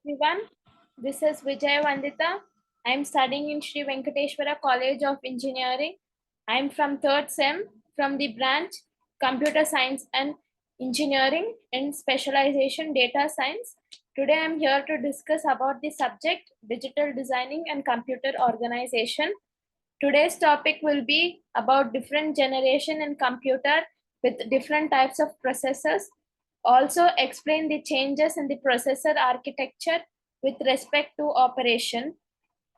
everyone. This is Vijay Vandita. I am studying in Sri Venkateshwara College of Engineering. I am from third SEM from the branch Computer Science and Engineering in specialization Data Science. Today I am here to discuss about the subject Digital Designing and Computer Organization. Today's topic will be about different generation in computer with different types of processors. Also explain the changes in the processor architecture with respect to operation,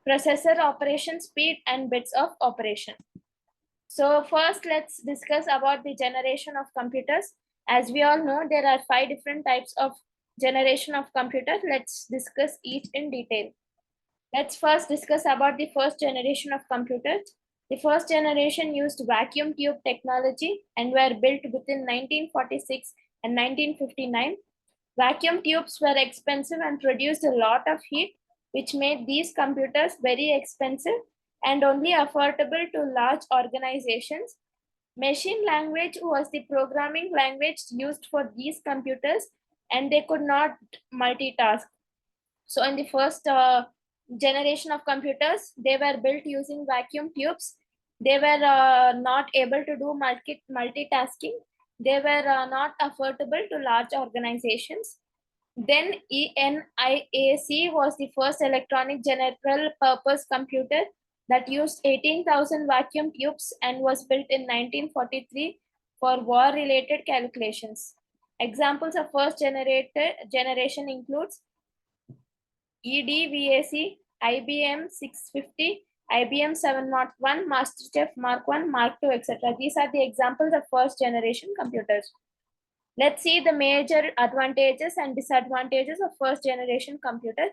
processor operation speed and bits of operation. So first let's discuss about the generation of computers. As we all know, there are 5 different types of generation of computers. Let's discuss each in detail. Let's first discuss about the first generation of computers. The first generation used vacuum tube technology and were built within 1946 and 1959. Vacuum tubes were expensive and produced a lot of heat, which made these computers very expensive and only affordable to large organizations. Machine language was the programming language used for these computers, and they could not multitask. So in the first generation of computers, they were built using vacuum tubes. They were not able to do multitasking. They were not affordable to large organizations. Then ENIAC was the first electronic general purpose computer that used 18,000 vacuum tubes and was built in 1943 for war-related calculations. Examples of first generation includes EDVAC, IBM 650, IBM 701, MasterChef Mark 1, Mark 2, etc. These are the examples of first generation computers. Let's see the major advantages and disadvantages of first generation computers.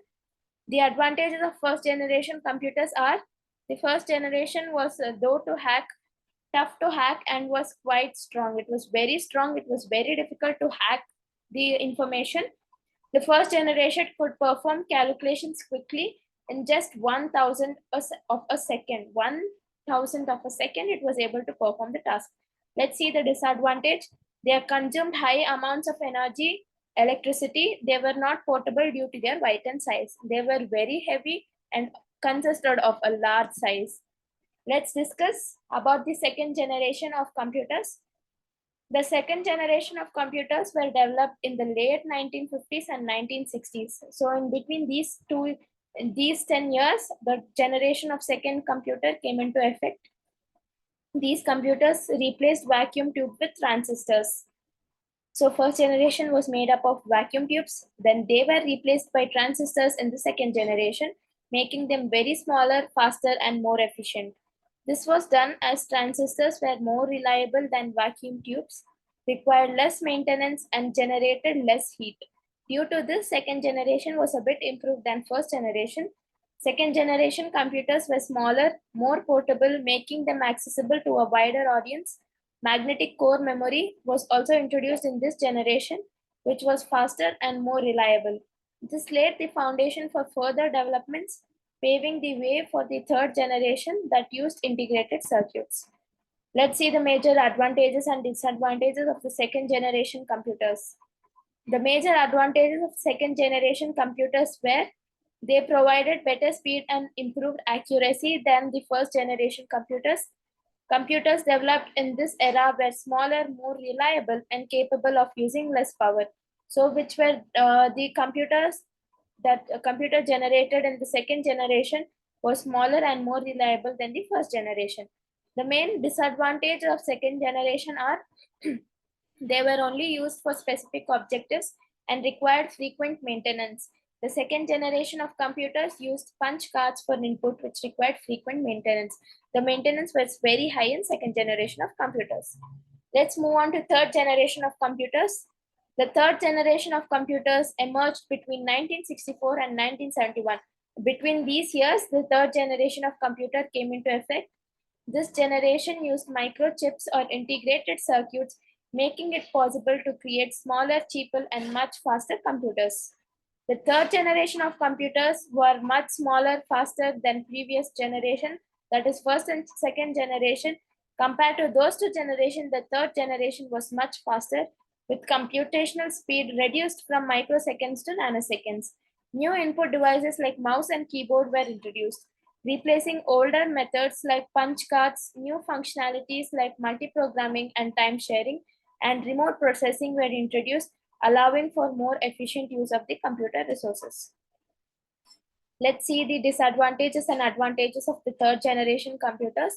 The advantages of first generation computers are the first generation was tough to hack and was quite strong. It was very strong. It was very difficult to hack the information. The first generation could perform calculations quickly in just 1,000 of a second. 1,000 of a second, it was able to perform the task. Let's see the disadvantage. They have consumed high amounts of energy, electricity. They were not portable due to their weight and size. They were very heavy and consisted of a large size. Let's discuss about the second generation of computers. The second generation of computers were developed in the late 1950s and 1960s. So in between these 10 years, the generation of second computer came into effect. These computers replaced vacuum tube with transistors. So first generation was made up of vacuum tubes. Then they were replaced by transistors in the second generation, making them very smaller, faster, and more efficient. This was done as transistors were more reliable than vacuum tubes, required less maintenance, and generated less heat. Due to this, second generation was a bit improved than first generation. Second generation computers were smaller, more portable, making them accessible to a wider audience. Magnetic core memory was also introduced in this generation, which was faster and more reliable. This laid the foundation for further developments, paving the way for the third generation that used integrated circuits. Let's see the major advantages and disadvantages of the second generation computers. The major advantages of second generation computers were they provided better speed and improved accuracy than the first generation computers. Computers developed in this era were smaller, more reliable, and capable of using less power. So, which were the computers that computer generated in the second generation was smaller and more reliable than the first generation. The main disadvantage of second generation are they were only used for specific objectives and required frequent maintenance. The second generation of computers used punch cards for input, which required frequent maintenance. The maintenance was very high in second generation of computers. Let's move on to third generation of computers. The third generation of computers emerged between 1964 and 1971. Between these years, the third generation of computer came into effect. This generation used microchips or integrated circuits, making it possible to create smaller, cheaper, and much faster computers. The third generation of computers were much smaller, faster than previous generation, that is first and second generation. Compared to those two generations, the third generation was much faster with computational speed reduced from microseconds to nanoseconds. New input devices like mouse and keyboard were introduced, replacing older methods like punch cards. New functionalities like multi-programming and time sharing and remote processing were introduced, allowing for more efficient use of the computer resources. Let's see the disadvantages and advantages of the third generation computers.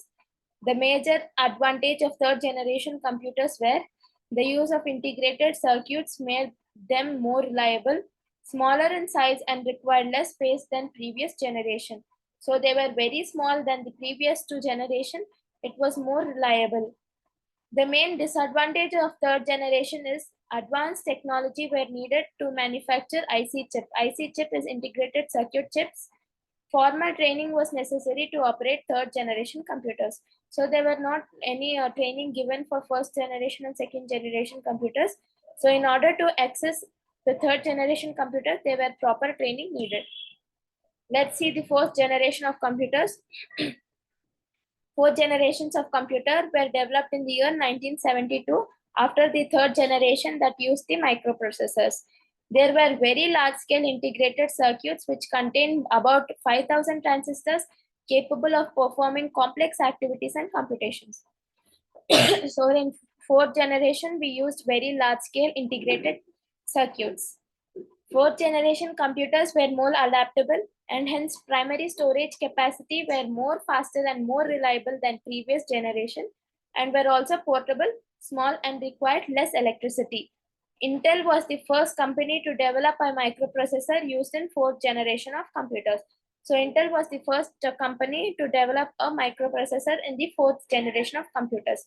The major advantage of third generation computers were the use of integrated circuits made them more reliable, smaller in size and required less space than previous generation. So they were very small than the previous two generation. It was more reliable. The main disadvantage of third generation is advanced technology were needed to manufacture IC chip. IC chip is integrated circuit chips. Formal training was necessary to operate third generation computers. So there were not any training given for first generation and second generation computers. So in order to access the third generation computer, there were proper training needed. Let's see the fourth generation of computers. Four generations of computer were developed in the year 1972 after the third generation that used the microprocessors. There were very large-scale integrated circuits which contained about 5,000 transistors capable of performing complex activities and computations. So in fourth generation, we used very large-scale integrated circuits. Fourth generation computers were more adaptable and hence primary storage capacity were more faster and more reliable than previous generation and were also portable, small and required less electricity. Intel was the first company to develop a microprocessor used in fourth generation of computers. So Intel was the first company to develop a microprocessor in the fourth generation of computers.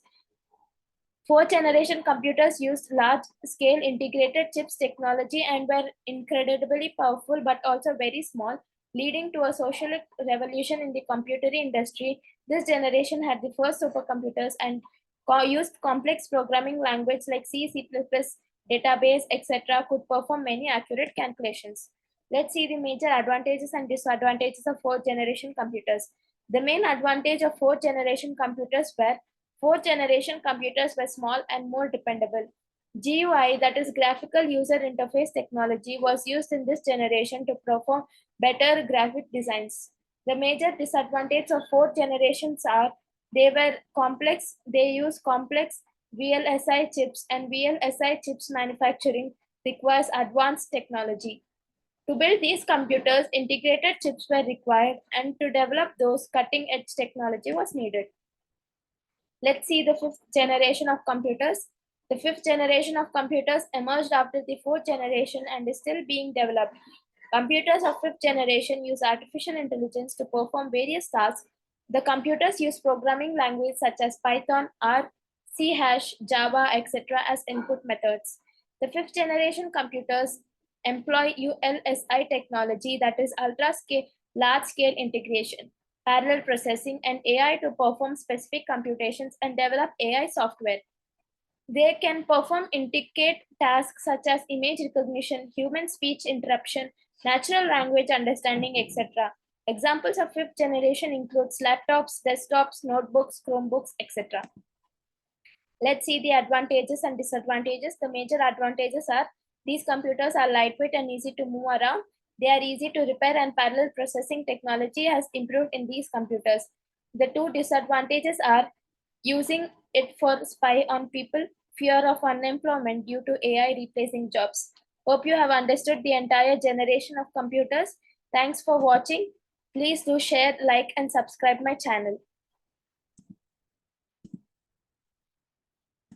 Fourth generation computers used large scale integrated chips technology and were incredibly powerful but also very small, leading to a social revolution in the computer industry. This generation had the first supercomputers and used complex programming language like C, C++, database, etc. could perform many accurate calculations. Let's see the major advantages and disadvantages of fourth generation computers. The main advantage of fourth generation computers were fourth generation computers were small and more dependable. GUI, that is graphical user interface technology, was used in this generation to perform better graphic designs. The major disadvantages of fourth generations are they were complex, they use complex VLSI chips, and VLSI chips manufacturing requires advanced technology. To build these computers, integrated chips were required, and to develop those, cutting edge technology was needed. Let's see the fifth generation of computers. The fifth generation of computers emerged after the fourth generation and is still being developed. Computers of fifth generation use artificial intelligence to perform various tasks. The computers use programming languages such as Python, R, C hash, Java, etc. as input methods. The fifth generation computers employ ULSI technology, that is ultra scale, large scale integration, parallel processing, and AI to perform specific computations and develop AI software. They can perform intricate tasks such as image recognition, human speech interruption, natural language understanding, etc. Examples of fifth generation includes laptops, desktops, notebooks, Chromebooks, etc. Let's see the advantages and disadvantages. The major advantages are these computers are lightweight and easy to move around. They are easy to repair and parallel processing technology has improved in these computers. The two disadvantages are using it for spy on people, fear of unemployment due to AI replacing jobs. Hope you have understood the entire generation of computers. Thanks for watching. Please do share, like, and subscribe my channel.